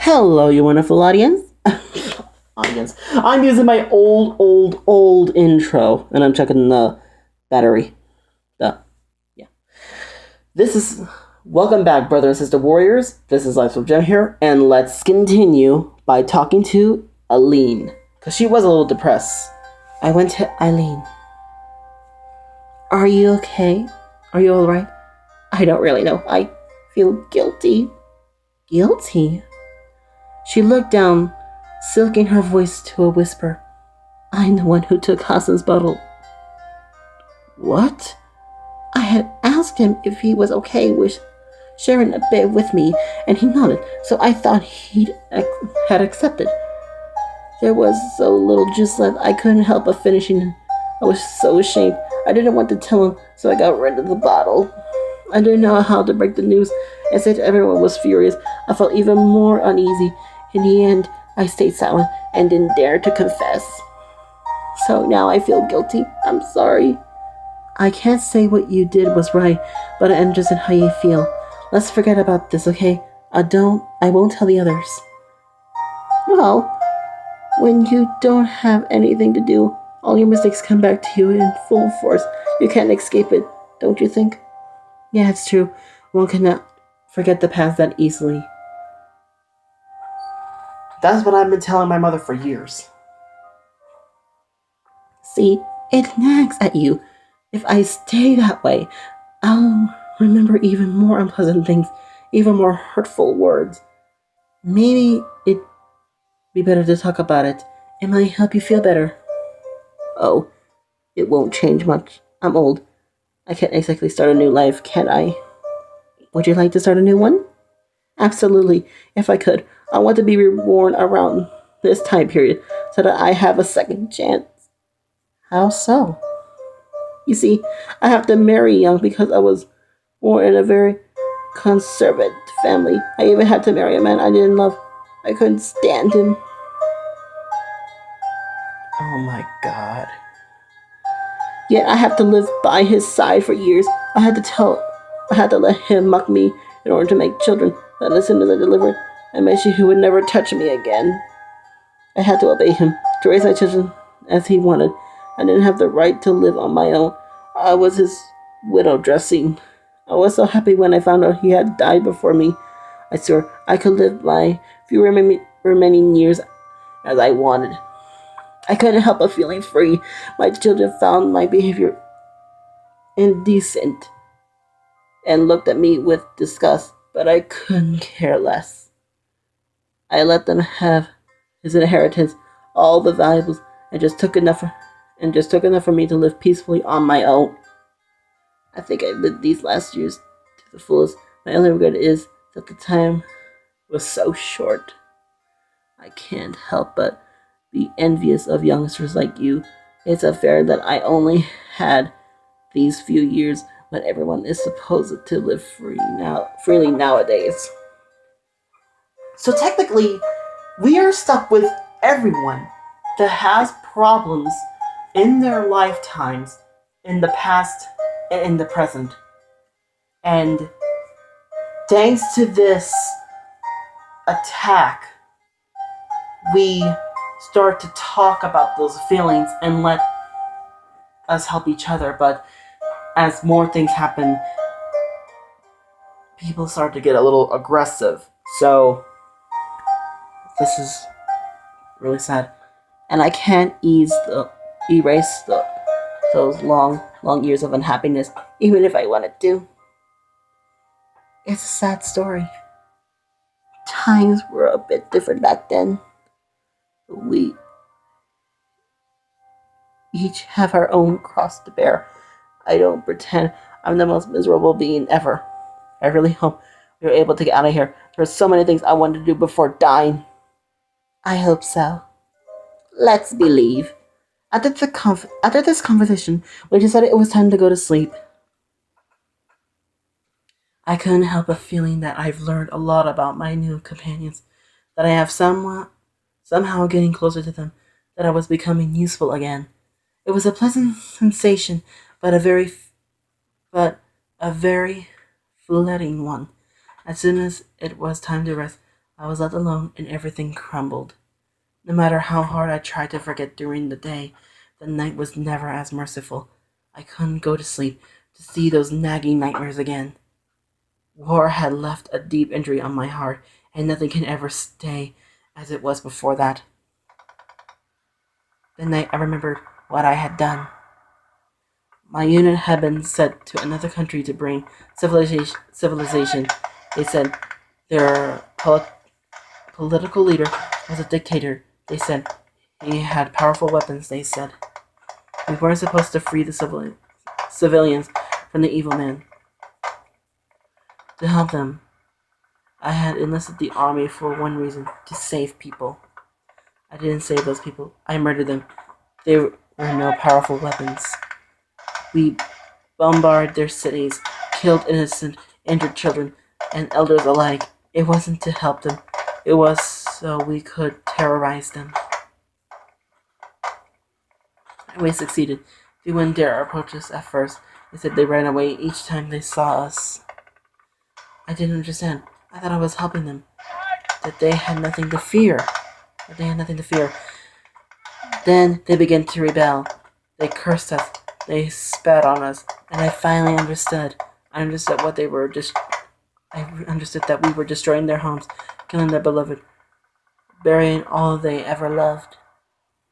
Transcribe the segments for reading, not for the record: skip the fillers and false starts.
Hello, you wonderful audience. Audience. I'm using my old intro, and I'm checking the battery. Yeah. This is welcome back, brother and sister warriors. This is IceWolfGem here, and let's continue by talking to Aline, because she was a little depressed. I went to Eileen. Are you okay? Are you alright? I don't really know. I feel guilty. Guilty? She looked down, silking her voice to a whisper. I'm the one who took Hassan's bottle. What? I had asked him if he was okay with sharing a bed with me, and he nodded, so I thought he had accepted. There was so little juice left, I couldn't help but finishing it. I was so ashamed. I didn't want to tell him, so I got rid of the bottle. I didn't know how to break the news, and since everyone was furious, I felt even more uneasy. In the end, I stayed silent and didn't dare to confess. So now I feel guilty. I'm sorry. I can't say what you did was right, but I understand how you feel. Let's forget about this, okay? I won't tell the others. Well, when you don't have anything to do, all your mistakes come back to you in full force. You can't escape it, don't you think? Yeah, it's true. One cannot forget the past that easily. That's what I've been telling my mother for years. See, it nags at you. If I stay that way, I'll remember even more unpleasant things, even more hurtful words. Maybe it'd be better to talk about it. It might help you feel better. Oh, it won't change much. I'm old. I can't exactly start a new life, can I? Would you like to start a new one? Absolutely, if I could. I want to be reborn around this time period so that I have a second chance. How so? You see, I have to marry young because I was born in a very conservative family. I even had to marry a man I didn't love. I couldn't stand him. Oh my God. Yet I have to live by his side for years. I had to let him mock me in order to make children. But as soon as I delivered, I made sure he would never touch me again. I had to obey him, to raise my children as he wanted. I didn't have the right to live on my own. I was his widow dressing. I was so happy when I found out he had died before me. I swore I could live my few remaining years as I wanted. I couldn't help but feeling free. My children found my behavior indecent and looked at me with disgust, but I couldn't care less. I let them have his inheritance, all the valuables, and just took enough for me to live peacefully on my own. I think I lived these last years to the fullest. My only regret is that the time was so short. I can't help but be envious of youngsters like you. It's unfair that I only had these few years when everyone is supposed to live freely nowadays. So technically, we are stuck with everyone that has problems in their lifetimes, in the past and in the present. And thanks to this attack, we start to talk about those feelings and let us help each other. But as more things happen, people start to get a little aggressive. So this is really sad. And I can't erase those long years of unhappiness, even if I wanted to. It's a sad story. Times were a bit different back then. We each have our own cross to bear. I don't pretend I'm the most miserable being ever. I really hope we were able to get out of here. There are so many things I wanted to do before dying. I hope so. Let's believe. After this conversation, we decided it was time to go to sleep. I couldn't help but feeling that I've learned a lot about my new companions, that I have somehow getting closer to them, that I was becoming useful again. It was a pleasant sensation, but a very fleeting one. As soon as it was time to rest, I was left alone and everything crumbled. No matter how hard I tried to forget during the day, the night was never as merciful. I couldn't go to sleep to see those nagging nightmares again. War had left a deep injury on my heart, and nothing can ever stay as it was before that. That night I remembered what I had done. My unit had been sent to another country to bring civilization. They said their political leader was a dictator. They said he had powerful weapons. They said we weren't supposed to free the civilians from the evil man. To help them, I had enlisted the army for one reason: to save people. I didn't save those people. I murdered them. There were no powerful weapons. We bombarded their cities, killed innocent, injured children, and elders alike. It wasn't to help them. It was so we could terrorize them. We succeeded. They wouldn't dare approach us at first. They said they ran away each time they saw us. I didn't understand. I thought I was helping them. That they had nothing to fear. Then they began to rebel. They cursed us. They spat on us. And I finally understood. I understood that we were destroying their homes, killing their beloved, burying all they ever loved.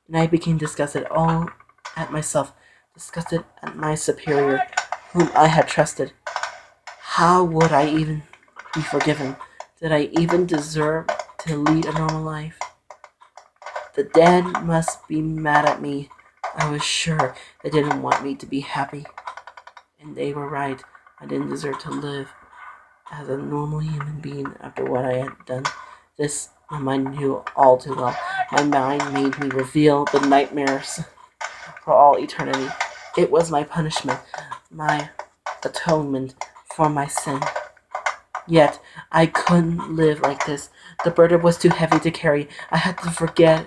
And I became disgusted all at myself, disgusted at my superior, whom I had trusted. How would I even be forgiven? Did I even deserve to lead a normal life? The dead must be mad at me. I was sure they didn't want me to be happy. And they were right. I didn't deserve to live as a normal human being after what I had done. This my mind knew all too well. My mind made me reveal the nightmares for all eternity. It was my punishment, my atonement for my sin. Yet, I couldn't live like this. The burden was too heavy to carry. I had to forget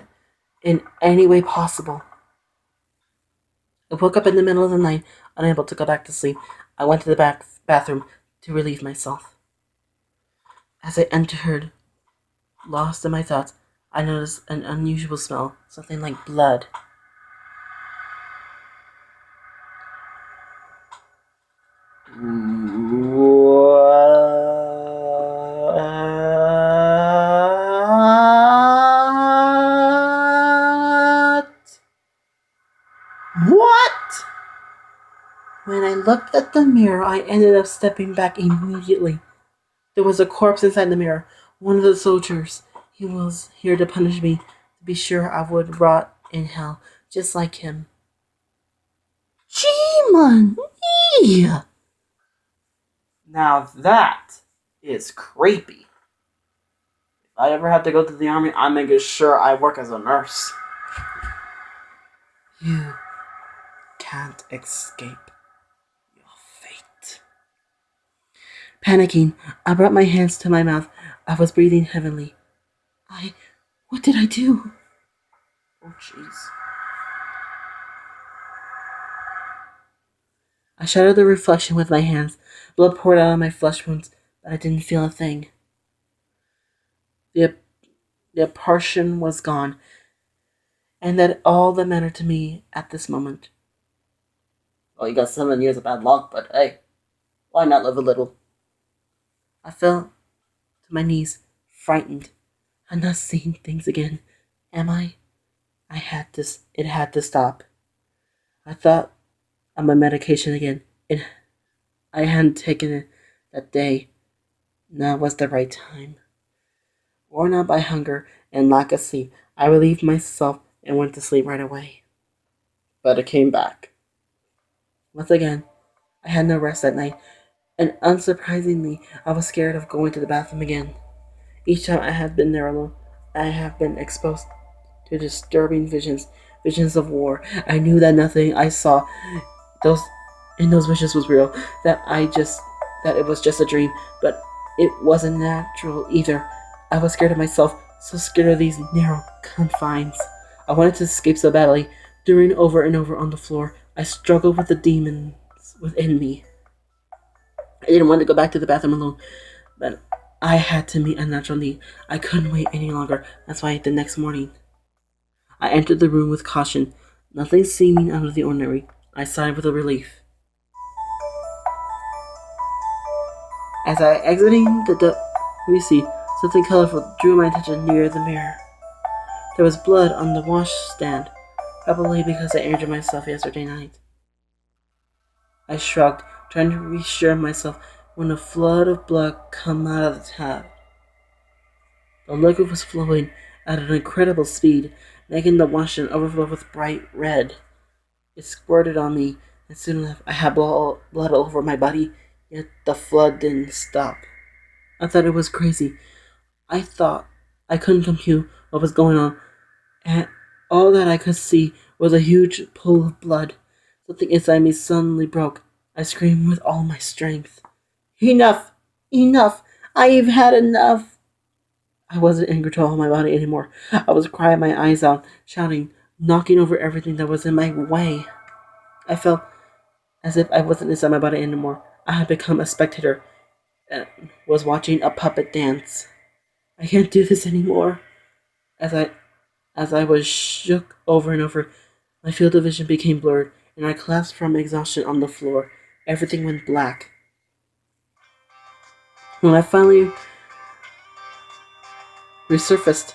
in any way possible. I woke up in the middle of the night, unable to go back to sleep. I went to the bathroom to relieve myself. As I entered, lost in my thoughts, I noticed an unusual smell, something like blood. What? When I looked at the mirror, I ended up stepping back immediately. There was a corpse inside the mirror. One of the soldiers. He was here to punish me, to be sure I would rot in hell, just like him. G-Man! Now that is creepy. If I ever have to go to the army, I'm making sure I work as a nurse. You can't escape your fate. Panicking, I brought my hands to my mouth. I was breathing heavily. What did I do? Oh, jeez. I shadowed the reflection with my hands. Blood poured out of my flesh wounds, but I didn't feel a thing. The apparition was gone, and that all that mattered to me at this moment. Well, you got 7 years of bad luck, but hey, why not live a little? I fell to my knees, frightened. I'm not seeing things again, am I? It had to stop. I thought of my medication again. I hadn't taken it that day. Now was the right time. Worn out by hunger and lack of sleep, I relieved myself and went to sleep right away. But it came back. Once again, I had no rest that night, and unsurprisingly, I was scared of going to the bathroom again. Each time I have been there alone, I have been exposed to disturbing visions of war. I knew that nothing I saw in those visions was real, that it was just a dream, but it wasn't natural either. I was scared of myself, so scared of these narrow confines. I wanted to escape so badly. During over and over on the floor, I struggled with the demons within me. I didn't want to go back to the bathroom alone, but I had to meet a natural need. I couldn't wait any longer. That's why the next morning I entered the room with caution, nothing seeming out of the ordinary. I sighed with relief. As I exiting we see something colorful drew my attention near the mirror. There was blood on the washstand, probably because I injured myself yesterday night. I shrugged, trying to reassure myself when a flood of blood came out of the tap. The liquid was flowing at an incredible speed, making the washstand overflow with bright red. It squirted on me, and soon enough I had blood all over my body, yet the flood didn't stop. I thought it was crazy. I thought I couldn't compute what was going on, and all that I could see was a huge pool of blood. Something inside me suddenly broke. I screamed with all my strength. Enough! Enough! I've had enough! I wasn't in control of my body anymore. I was crying my eyes out, shouting, knocking over everything that was in my way. I felt as if I wasn't inside my body anymore. I had become a spectator and was watching a puppet dance. I can't do this anymore. As I was shook over and over, my field of vision became blurred, and I collapsed from exhaustion on the floor. Everything went black. When I finally resurfaced,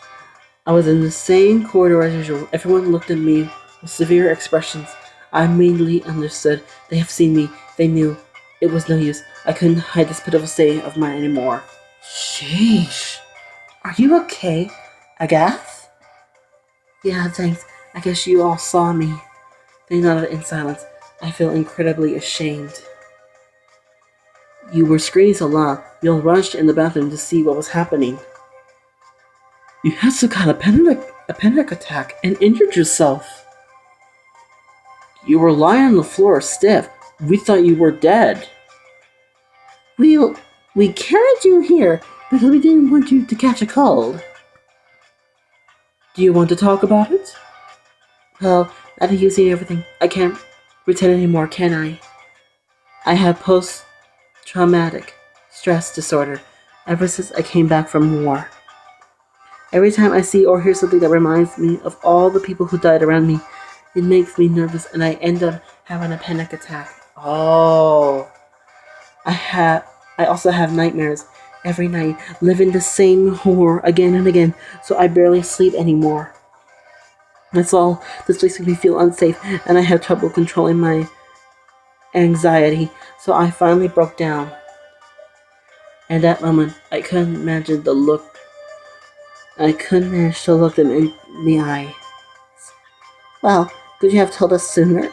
I was in the same corridor as usual. Everyone looked at me with severe expressions. I immediately understood. They have seen me. They knew. It was no use. I couldn't hide this pitiful state of mine anymore. Sheesh. Are you okay, Agath? Yeah, thanks. I guess you all saw me. They nodded in silence. I feel incredibly ashamed. You were screaming so loud, we all rushed in the bathroom to see what was happening. You had some kind of panic attack and injured yourself. You were lying on the floor stiff. We thought you were dead. We carried you here because we didn't want you to catch a cold. Do you want to talk about it? Well, now that you've seen everything, I can't pretend anymore, can I? I have post-traumatic stress disorder ever since I came back from war. Every time I see or hear something that reminds me of all the people who died around me, it makes me nervous and I end up having a panic attack. Oh. I also have nightmares every night, living the same horror again and again, so I barely sleep anymore. That's all. This makes me feel unsafe, and I have trouble controlling my anxiety, so I finally broke down. At that moment, I couldn't manage to look them in the eye. Well, could you have told us sooner?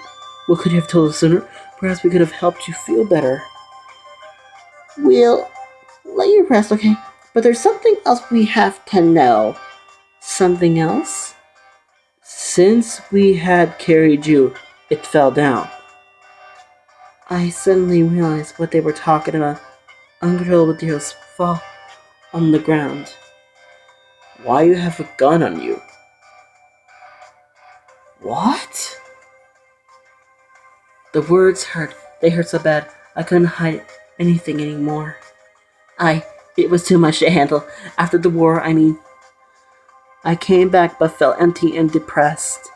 What could you have told us sooner? Perhaps we could have helped you feel better. We'll let you rest, okay? But there's something else we have to know. Something else? Since we had carried you, it fell down. I suddenly realized what they were talking about. Uncontrollable tears fall on the ground. Why you have a gun on you? What? The words hurt. They hurt so bad I couldn't hide anything anymore. It was too much to handle. After the war, I came back but felt empty and depressed.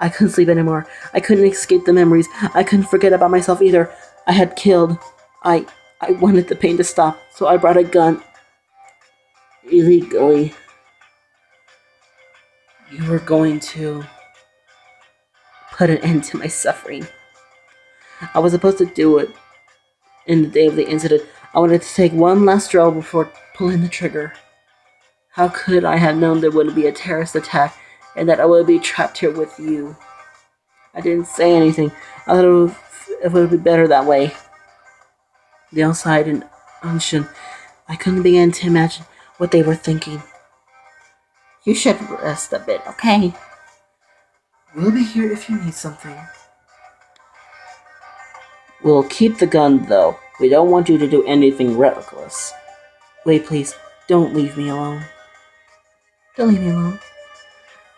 I couldn't sleep anymore. I couldn't escape the memories. I couldn't forget about myself either. I had killed. I wanted the pain to stop, so I brought a gun. Illegally. You were going to put an end to my suffering. I was supposed to do it in the day of the incident. I wanted to take one last stroll before pulling the trigger. How could I have known there would be a terrorist attack and that I would be trapped here with you? I didn't say anything. I thought it would be better that way. They all sighed in unction. I couldn't begin to imagine what they were thinking. You should rest a bit, okay? We'll be here if you need something. We'll keep the gun, though. We don't want you to do anything reckless. Wait, please. Don't leave me alone. Don't leave me alone.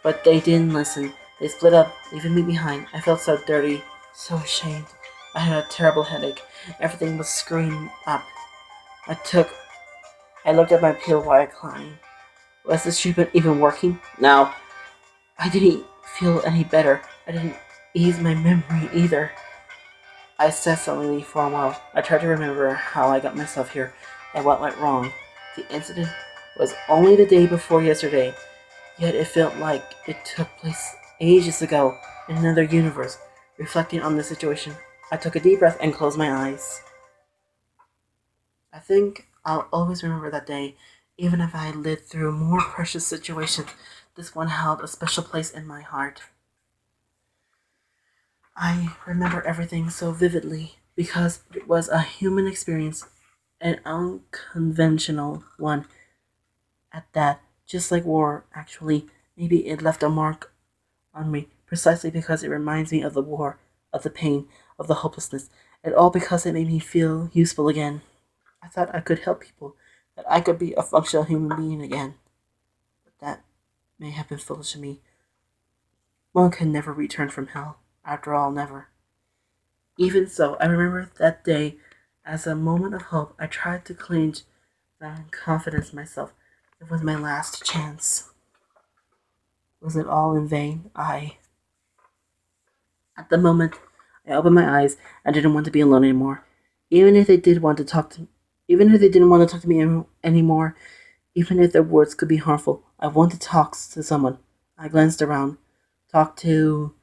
But they didn't listen. They split up, leaving me behind. I felt so dirty, so ashamed. I had a terrible headache. Everything was screwing up. I took I looked at my pale white climb. Was this treatment even working? No. I didn't feel any better. I didn't ease my memory either. I sat silently for a while. I tried to remember how I got myself here and what went wrong. The incident was only the day before yesterday, yet it felt like it took place ages ago in another universe. Reflecting on the situation, I took a deep breath and closed my eyes. I think I'll always remember that day, even if I lived through more precious situations. This one held a special place in my heart. I remember everything so vividly because it was a human experience, an unconventional one at that. Just like war, actually, maybe it left a mark on me precisely because it reminds me of the war, of the pain, of the hopelessness, and all because it made me feel useful again. I thought I could help people, that I could be a functional human being again. But that may have been foolish of me. One can never return from hell. After all, never. Even so, I remember that day as a moment of hope. I tried to cling that confidence in myself. It was my last chance. Was it all in vain? At the moment, I opened my eyes. I didn't want to be alone anymore. Even if they did want to talk to, even if they didn't want to talk to me anymore, even if their words could be harmful, I wanted to talk to someone. I glanced around. Talk to.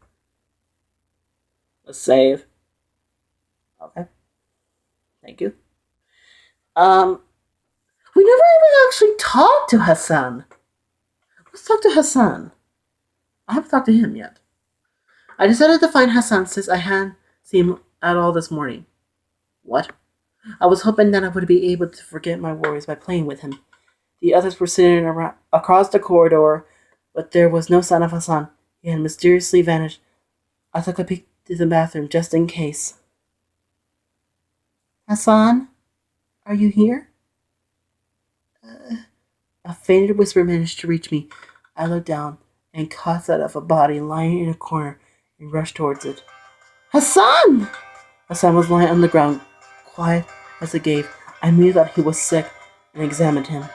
A save. Okay. Thank you. Um, we never even actually talked to Hassan. Let's talk to Hassan. I haven't talked to him yet. I decided to find Hassan since I hadn't seen him at all this morning. What? I was hoping that I would be able to forget my worries by playing with him. The others were sitting around across the corridor, but there was no sign of Hassan. He had mysteriously vanished. I took a peek to the bathroom just in case. Hassan, are you here? A faint whisper managed to reach me. I looked down and caught sight of a body lying in a corner and rushed towards it. Hassan! Hassan was lying on the ground, quiet as a grave. I knew that he was sick and examined him.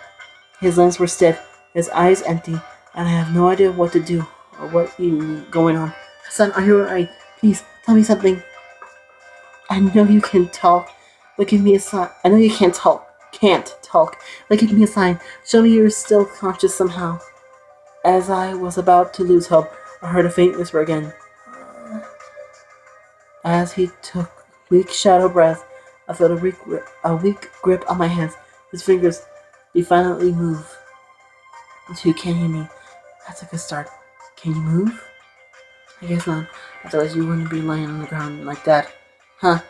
His limbs were stiff, his eyes empty, and I have no idea what to do or what is going on. Hassan, are you alright? Please, tell me something. I know you can talk. But give me a sign. I know you can't talk. But give me a sign. Show me you're still conscious somehow. As I was about to lose hope, I heard a faint whisper again. As he took weak shadow breath, I felt a weak grip on my hands. His fingers defiantly moved. Until can you hear me? That's a good start. Can you move? I guess not. Otherwise you wouldn't be lying on the ground like that. Huh?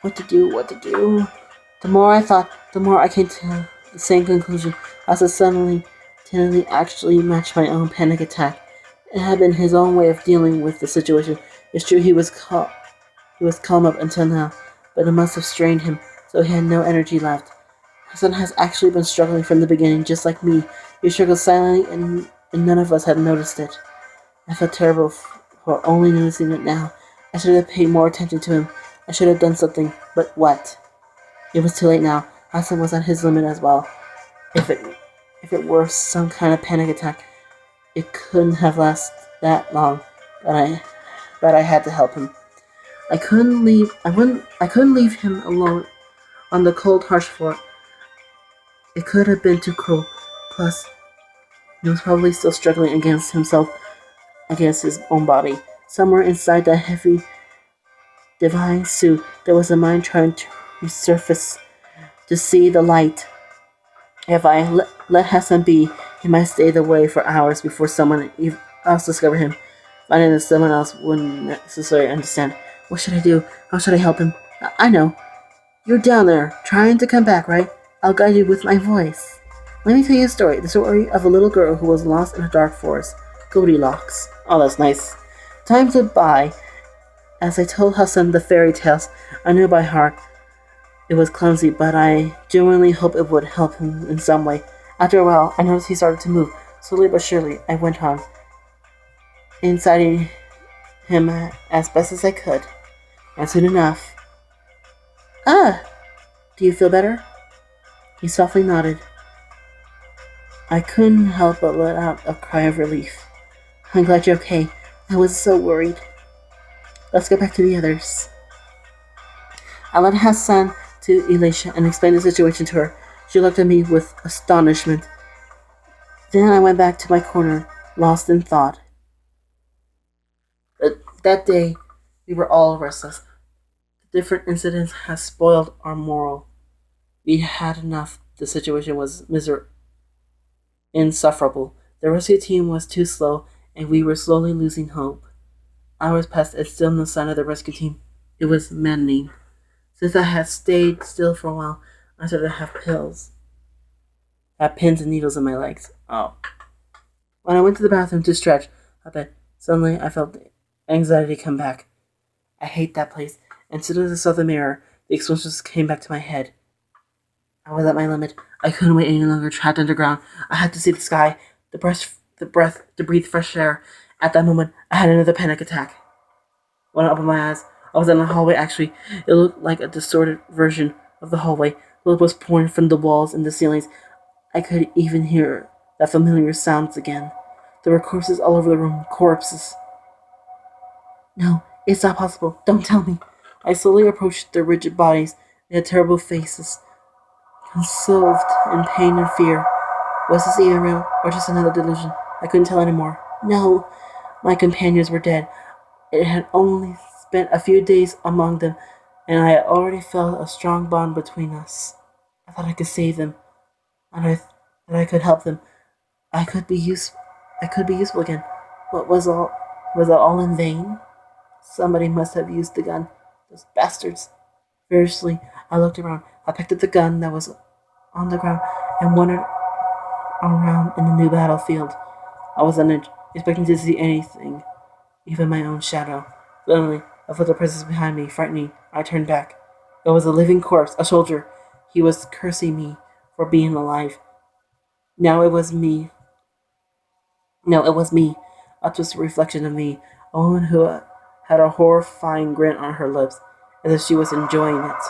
What to do? The more I thought, the more I came to the same conclusion. As I suddenly actually matched my own panic attack. It had been his own way of dealing with the situation. It's true he was calm up until now, but it must have strained him, so he had no energy left. Hassan has actually been struggling from the beginning, just like me. He struggled silently, and none of us had noticed it. I felt terrible for only noticing it now. I should have paid more attention to him. I should have done something, but what? It was too late now. Hassan was at his limit as well. If it were some kind of panic attack, it couldn't have lasted that long. But I had to help him. I couldn't leave him alone on the cold, harsh floor. It could have been too cruel. Plus, he was probably still struggling against himself, against his own body. Somewhere inside that heavy, divine suit, there was a mind trying to resurface, to see the light. If I let Hassan be, he might stay the way for hours before someone else discovered him, finding that someone else wouldn't necessarily understand. What should I do? How should I help him? I know. You're down there, trying to come back, right? I'll guide you with my voice. Let me tell you a story. The story of a little girl who was lost in a dark forest. Goldilocks. Oh, that's nice. Time flew by as I told Hassan the fairy tales I knew by heart. It was clumsy, but I genuinely hoped it would help him in some way. After a while, I noticed he started to move. Slowly but surely, I went on, inciting him as best as I could. And soon enough... Do you feel better? He softly nodded. I couldn't help but let out a cry of relief. I'm glad you're okay. I was so worried. Let's go back to the others. I led Hassan to Elisha and explained the situation to her. She looked at me with astonishment. Then I went back to my corner, lost in thought. That day, we were all restless. The different incidents had spoiled our moral. We had enough. The situation was insufferable. The rescue team was too slow, and we were slowly losing hope. Hours passed and still no sign of the rescue team. It was maddening. Since I had stayed still for a while, I started to have pins and needles in my legs. Oh. When I went to the bathroom to stretch, suddenly I felt anxiety come back. I hate that place. And as soon as I saw the mirror, the explosions came back to my head. I was at my limit. I couldn't wait any longer, trapped underground. I had to see the sky, to breathe fresh air. At that moment, I had another panic attack. When I opened my eyes, I was in a hallway. Actually, it looked like a distorted version of the hallway. Blood was pouring from the walls and the ceilings. I could even hear that familiar sounds again. There were corpses all over the room. Corpses. No, it's not possible. Don't tell me. I slowly approached the rigid bodies. They had terrible faces, consumed in pain and fear. Was this even real, or just another delusion? I couldn't tell anymore. No, my companions were dead. It had only spent a few days among them, and I had already felt a strong bond between us. I thought I could save them, and that I could help them. I could be useful again. What was it all in vain? Somebody must have used the gun. Those bastards. Furiously, I looked around. I picked up the gun that was on the ground and wandered around in the new battlefield. I wasn't expecting to see anything, even my own shadow. Suddenly, I felt a presence behind me, frightening. I turned back. It was a living corpse, a soldier. He was cursing me for being alive. Now it was me. No, it was me. A twisted reflection of me. A woman who had a horrifying grin on her lips, as if she was enjoying it.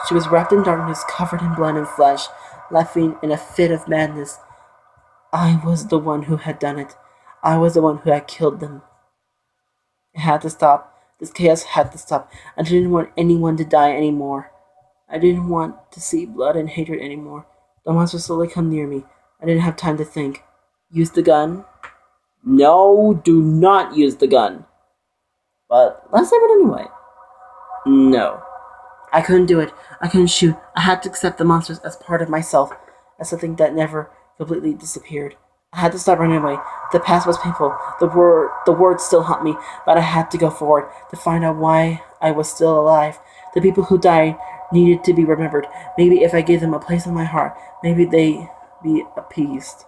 She was wrapped in darkness, covered in blood and flesh, laughing in a fit of madness. I was the one who had done it. I was the one who had killed them. It had to stop. This chaos had to stop. I didn't want anyone to die anymore. I didn't want to see blood and hatred anymore. The monster slowly come near me. I didn't have time to think. Use the gun? No, do not use the gun. But let's save it anyway. No. I couldn't do it. I couldn't shoot. I had to accept the monsters as part of myself, as something that never completely disappeared. I had to stop running away. The past was painful. The words still haunt me, but I had to go forward to find out why I was still alive. The people who died needed to be remembered. Maybe if I gave them a place in my heart, maybe they'd be appeased.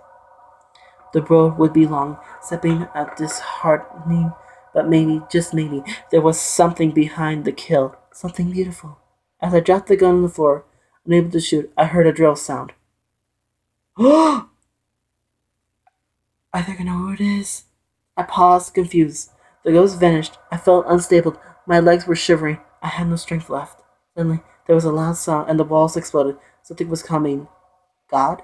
The road would be long, stepping at disheartening, but maybe, just maybe, there was something behind the kill, something beautiful. As I dropped the gun on the floor, unable to shoot, I heard a drill sound. I think I know who it is. I paused, confused. The ghost vanished. I felt unstable. My legs were shivering. I had no strength left. Suddenly, there was a loud sound, and the walls exploded. Something was coming. God?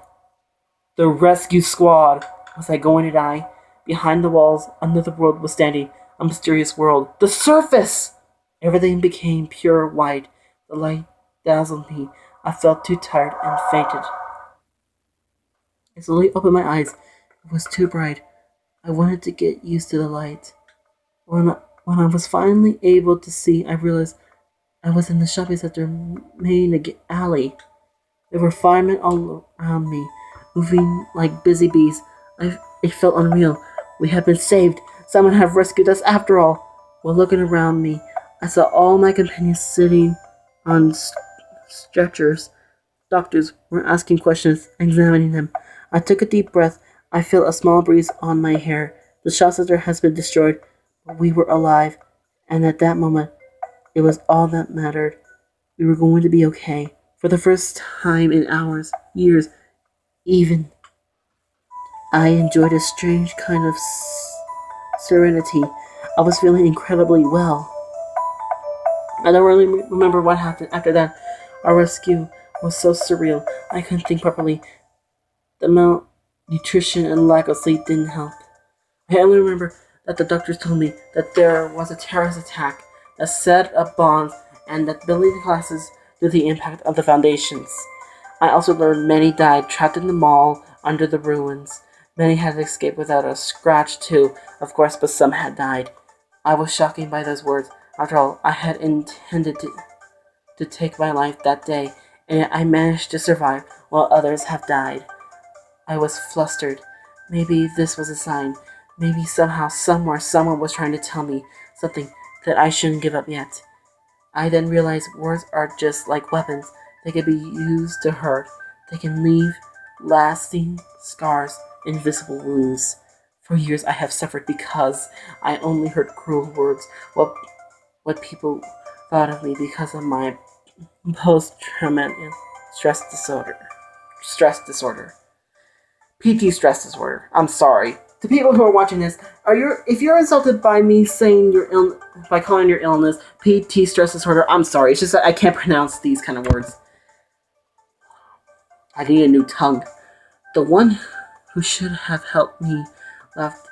The rescue squad! Was I going to die? Behind the walls, another world was standing. A mysterious world. The surface! Everything became pure white. The light dazzled me. I felt too tired and fainted. I slowly opened my eyes. It was too bright. I wanted to get used to the light. When I was finally able to see, I realized I was in the shopping center main alley. There were firemen all around me, moving like busy bees. It felt unreal. We had been saved. Someone had rescued us after all. While looking around me, I saw all my companions sitting on stretchers. Doctors were asking questions, examining them. I took a deep breath. I felt a small breeze on my hair. The shop center has been destroyed, but we were alive, and at that moment, it was all that mattered. We were going to be okay. For the first time in hours, years, even, I enjoyed a strange kind of serenity. I was feeling incredibly well. I don't really remember what happened after that. Our rescue was so surreal. I couldn't think properly. The malnutrition and lack of sleep didn't help. I only remember that the doctors told me that there was a terrorist attack that set up bombs and that building collapses due to the impact of the foundations. I also learned many died trapped in the mall under the ruins. Many had escaped without a scratch too, of course, but some had died. I was shocked by those words. After all, I had intended to take my life that day, and yet I managed to survive while others have died. I was flustered. Maybe this was a sign. Maybe somehow, somewhere, someone was trying to tell me something that I shouldn't give up yet. I then realized words are just like weapons. They can be used to hurt. They can leave lasting scars, invisible wounds. For years I have suffered because I only heard cruel words, what people thought of me because of my post-traumatic stress disorder. Stress disorder. PT stress disorder. I'm sorry. To people who are watching this, if you're insulted by me saying by calling your illness PT stress disorder, I'm sorry. It's just that I can't pronounce these kind of words. I need a new tongue. The one who should have helped me left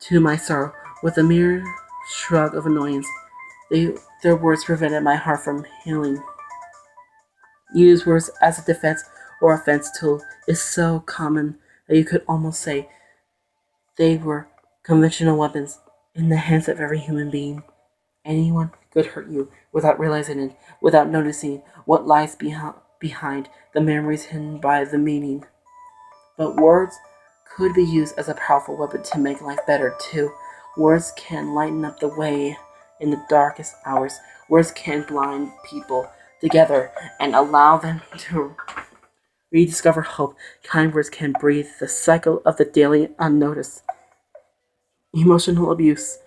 to my sorrow with a mere shrug of annoyance. Their words prevented my heart from healing. Use words as a defense or offense tool is so common that you could almost say they were conventional weapons in the hands of every human being. Anyone could hurt you without realizing it, without noticing what lies behind the memories hidden by the meaning. But words could be used as a powerful weapon to make life better too. Words can lighten up the way in the darkest hours. Words can blind people together and allow them to rediscover hope. Kind words can breathe the cycle of the daily unnoticed. Emotional abuse.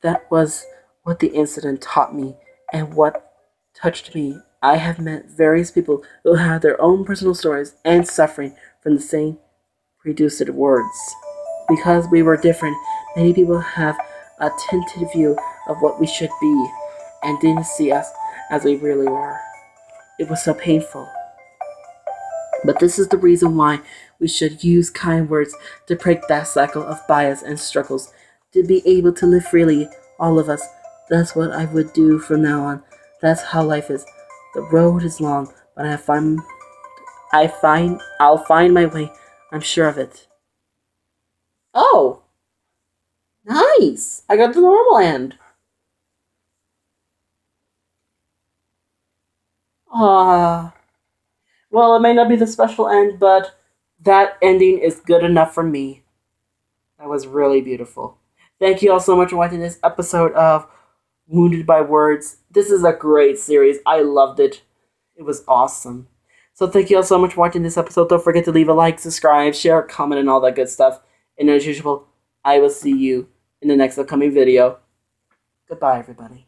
That was what the incident taught me and what touched me. I have met various people who have their own personal stories and suffering from the same produced words. Because we were different, many people have a tinted view of what we should be and didn't see us as we really were. It was so painful. But this is the reason why we should use kind words to break that cycle of bias and struggles, to be able to live freely, all of us. That's what I would do from now on. That's how life is. The road is long, but I'll find my way. I'm sure of it. Oh, nice! I got the normal end. Well, it may not be the special end, but that ending is good enough for me. That was really beautiful. Thank you all so much for watching this episode of Wounded by Words. This is a great series. I loved it. It was awesome. So thank you all so much for watching this episode. Don't forget to leave a like, subscribe, share, comment, and all that good stuff. And as usual, I will see you in the next upcoming video. Goodbye, everybody.